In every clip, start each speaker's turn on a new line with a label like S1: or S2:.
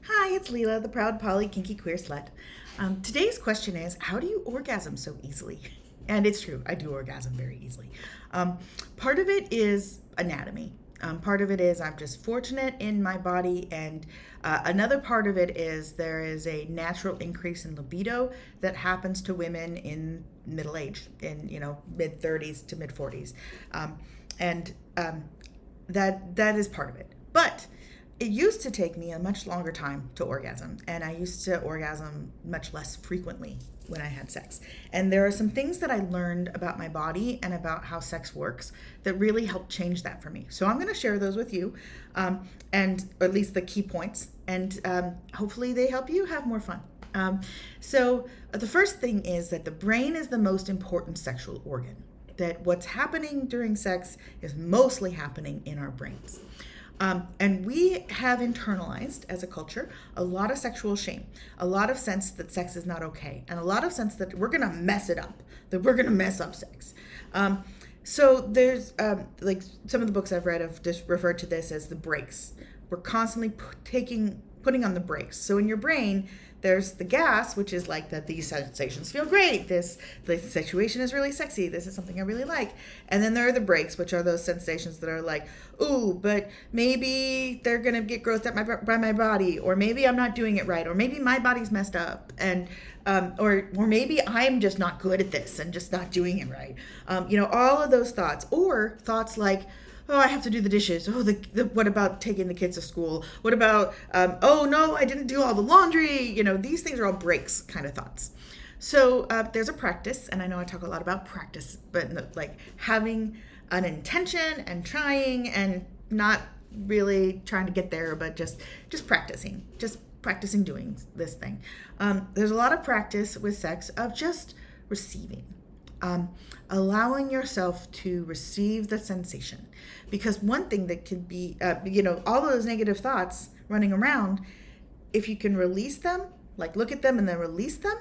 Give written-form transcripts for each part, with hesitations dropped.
S1: Hi, it's Leela, the proud poly kinky queer slut. Today's question is, how do you orgasm so easily? And it's true, I do orgasm very easily. Part of it is anatomy. Part of it is I'm just fortunate in my body, and another part of it is there is a natural increase in libido that happens to women in middle age, in mid 30s to mid 40s, and that is part of it. But it used to take me a much longer time to orgasm, and I used to orgasm much less frequently when I had sex. And there are some things that I learned about my body and about how sex works that really helped change that for me. So I'm going to share those with you, and or at least the key points, and hopefully they help you have more fun. So the first thing is that the brain is the most important sexual organ. That what's happening during sex is mostly happening in our brains. And we have internalized as a culture a lot of sexual shame, a lot of sense that sex is not okay, and a lot of sense that we're going to mess it up, that we're going to mess up sex. So there's like some of the books I've read have just referred to this as the brakes. We're constantly putting on the brakes. So in your brain, there's the gas, which is like that these sensations feel great. This situation is really sexy. This is something I really like. And then there are the brakes, which are those sensations that are like, ooh, but maybe they're gonna get grossed out by my body, or maybe I'm not doing it right, or maybe my body's messed up, and or maybe I'm just not good at this and just not doing it right. All of those thoughts, or thoughts like, oh, I have to do the dishes. Oh, what about taking the kids to school? What about, oh no, I didn't do all the laundry. These things are all breaks kind of thoughts. So there's a practice, and I know I talk a lot about practice, but like having an intention and trying, and not really trying to get there, but just practicing doing this thing. There's a lot of practice with sex of just receiving. Allowing yourself to receive the sensation. Because one thing that can be, all those negative thoughts running around, if you can release them, like look at them and then release them,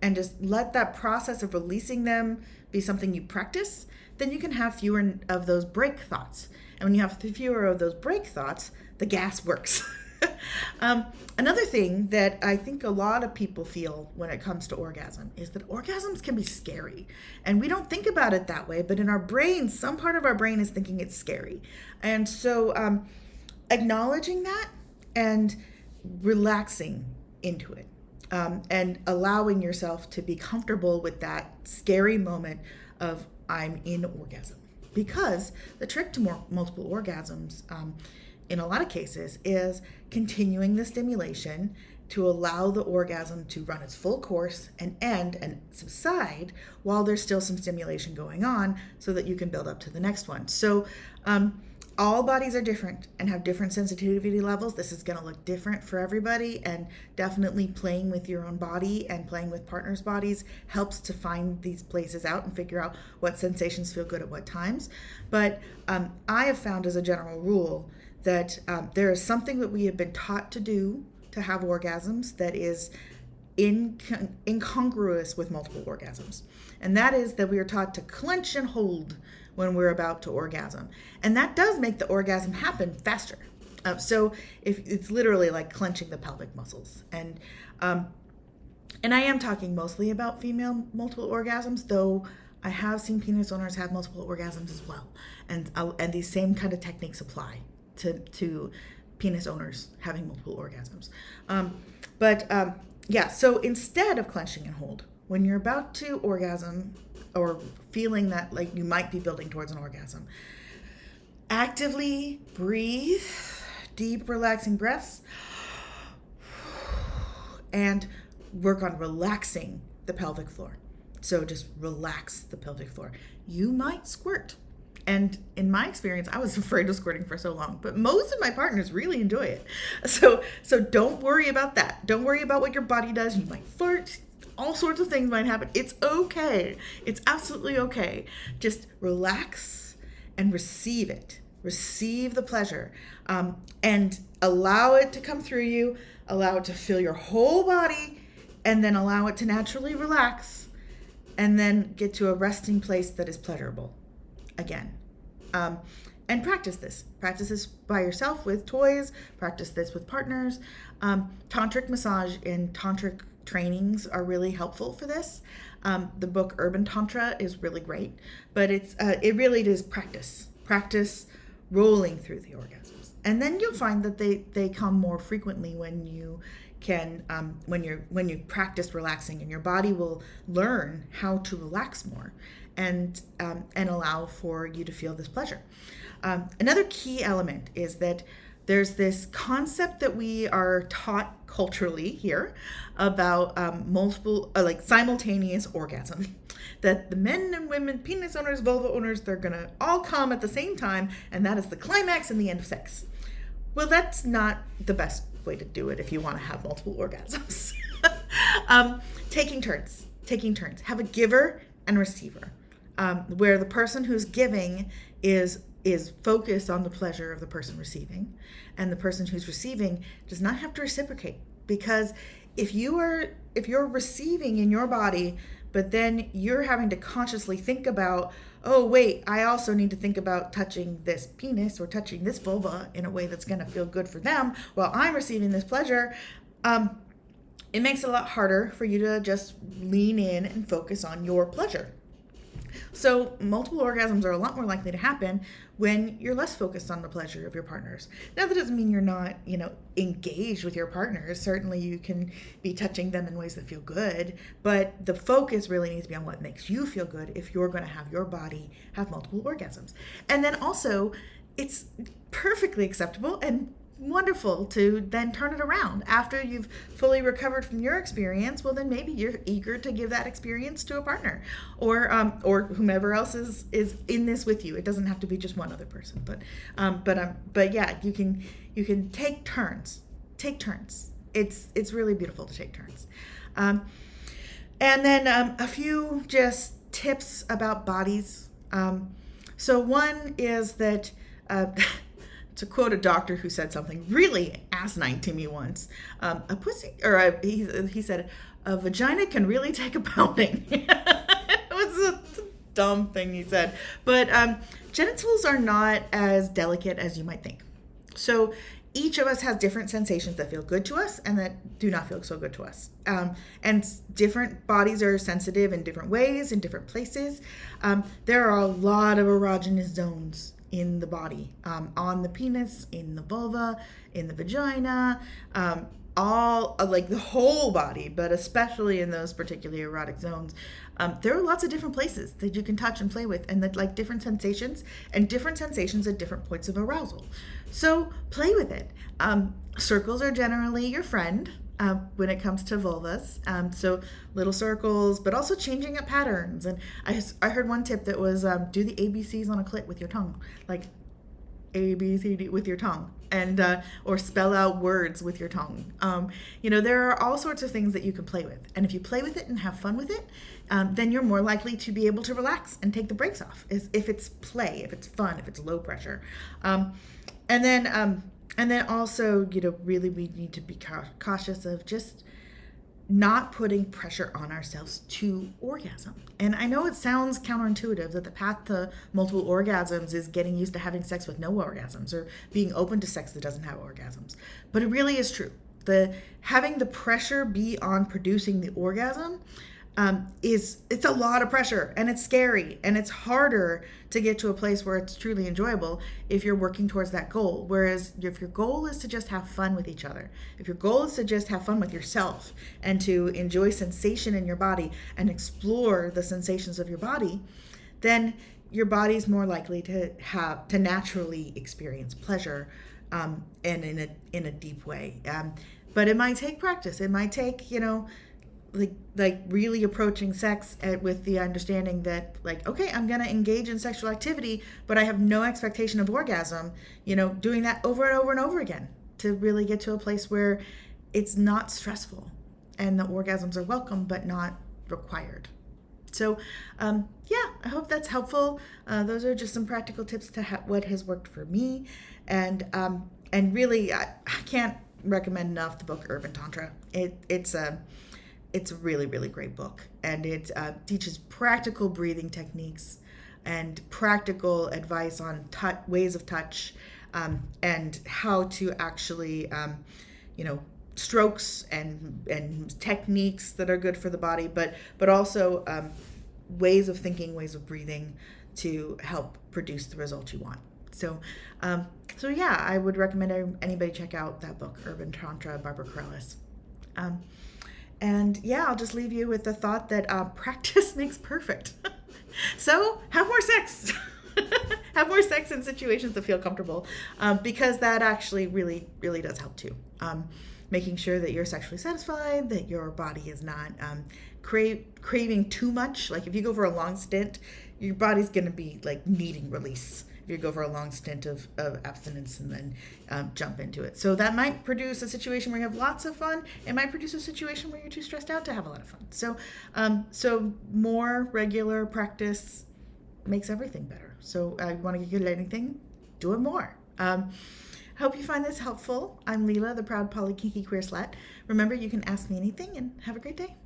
S1: and just let that process of releasing them be something you practice, then you can have fewer of those break thoughts. And when you have fewer of those break thoughts, the gas works. Another thing that I think a lot of people feel when it comes to orgasm is that orgasms can be scary. And we don't think about it that way, but in our brain, some part of our brain is thinking it's scary. And so acknowledging that and relaxing into it, and allowing yourself to be comfortable with that scary moment of I'm in orgasm. Because the trick to multiple orgasms, in a lot of cases, is continuing the stimulation to allow the orgasm to run its full course and end and subside while there's still some stimulation going on, so that you can build up to the next one. So all bodies are different and have different sensitivity levels. This is going to look different for everybody, and definitely playing with your own body and playing with partners' bodies helps to find these places out and figure out what sensations feel good at what times. But I have found, as a general rule, that there is something that we have been taught to do to have orgasms that is incongruous with multiple orgasms. And that is that we are taught to clench and hold when we're about to orgasm. And that does make the orgasm happen faster. So if it's literally like clenching the pelvic muscles. And I am talking mostly about female multiple orgasms, though I have seen penis owners have multiple orgasms as well. And these same kind of techniques apply to penis owners having multiple orgasms. So instead of clenching and hold, when you're about to orgasm or feeling that like you might be building towards an orgasm, actively breathe, deep relaxing breaths, and work on relaxing the pelvic floor. So just relax the pelvic floor. You might squirt. And in my experience, I was afraid of squirting for so long, but most of my partners really enjoy it. So don't worry about that. Don't worry about what your body does. You might fart. All sorts of things might happen. It's okay. It's absolutely okay. Just relax and receive it. Receive the pleasure, and allow it to come through you. Allow it to fill your whole body, and then allow it to naturally relax, and then get to a resting place that is pleasurable again. And practice this. Practice this by yourself with toys. Practice this with partners. Tantric massage and tantric trainings are really helpful for this. The book Urban Tantra is really great, but it really is practice. Practice rolling through the orgasms, and then you'll find that they come more frequently when you can when you practice relaxing, and your body will learn how to relax more and allow for you to feel this pleasure. Another key element is that there's this concept that we are taught culturally here about simultaneous orgasm. That the men and women, penis owners, vulva owners, they're gonna all come at the same time, and that is the climax and the end of sex. Well, that's not the best way to do it if you want to have multiple orgasms. Taking turns. Have a giver and receiver, where the person who's giving is focused on the pleasure of the person receiving, and the person who's receiving does not have to reciprocate. Because if you're receiving in your body, but then you're having to consciously think about, oh wait, I also need to think about touching this penis or touching this vulva in a way that's going to feel good for them while I'm receiving this pleasure, it makes it a lot harder for you to just lean in and focus on your pleasure. So multiple orgasms are a lot more likely to happen when you're less focused on the pleasure of your partners. Now, that doesn't mean you're not, engaged with your partners. Certainly you can be touching them in ways that feel good, but the focus really needs to be on what makes you feel good if you're going to have your body have multiple orgasms. And then also, it's perfectly acceptable and wonderful to then turn it around after you've fully recovered from your experience. Well, then maybe you're eager to give that experience to a partner or whomever else is in this with you. It doesn't have to be just one other person, but yeah, you can take turns. It's really beautiful to take turns. And then a few just tips about bodies. So one is that to quote a doctor who said something really asinine to me once, he said, a vagina can really take a pounding. It was a dumb thing he said. But genitals are not as delicate as you might think. So each of us has different sensations that feel good to us and that do not feel so good to us. And different bodies are sensitive in different ways, in different places. There are a lot of erogenous zones in the body, on the penis, in the vulva, in the vagina, all like the whole body, but especially in those particularly erotic zones. There are lots of different places that you can touch and play with, and that like different sensations at different points of arousal. So play with it. Circles are generally your friend when it comes to vulvas. So little circles, but also changing up patterns. And I heard one tip that was do the ABCs on a clit with your tongue, like A, B, C, D with your tongue, and or spell out words with your tongue. There are all sorts of things that you can play with. And if you play with it and have fun with it, then you're more likely to be able to relax and take the brakes off. If it's play, if it's fun, if it's low pressure. And then also, really we need to be cautious of just not putting pressure on ourselves to orgasm. And I know it sounds counterintuitive that the path to multiple orgasms is getting used to having sex with no orgasms or being open to sex that doesn't have orgasms. But it really is true. Having the pressure be on producing the orgasm it's a lot of pressure, and it's scary, and it's harder to get to a place where it's truly enjoyable if you're working towards that goal. Whereas if your goal is to just have fun with each other, if your goal is to just have fun with yourself and to enjoy sensation in your body and explore the sensations of your body, then your body's more likely to naturally experience pleasure and in a deep way. But it might take practice. It might take, like really approaching sex with the understanding that okay, I'm going to engage in sexual activity, but I have no expectation of orgasm, doing that over and over and over again to really get to a place where it's not stressful and the orgasms are welcome, but not required. So, I hope that's helpful. Those are just some practical tips to what has worked for me. And really, I can't recommend enough the book Urban Tantra. It's a really, really great book, and it teaches practical breathing techniques and practical advice on ways of touch, and how to actually, strokes and techniques that are good for the body, but also ways of thinking, ways of breathing to help produce the result you want. So yeah, I would recommend anybody check out that book, Urban Tantra, Barbara Carrellas. And yeah, I'll just leave you with the thought that practice makes perfect. So have more sex. Have more sex in situations that feel comfortable, because that actually really, really does help too. Making sure that you're sexually satisfied, that your body is not craving too much. Like if you go for a long stint, your body's going to be like needing release. If you go for a long stint of abstinence and then jump into it. So that might produce a situation where you have lots of fun. It might produce a situation where you're too stressed out to have a lot of fun. So more regular practice makes everything better. So you want to get good at anything, do it more. Hope you find this helpful. I'm Leela, the proud poly kinky queer slut. Remember, you can ask me anything, and have a great day.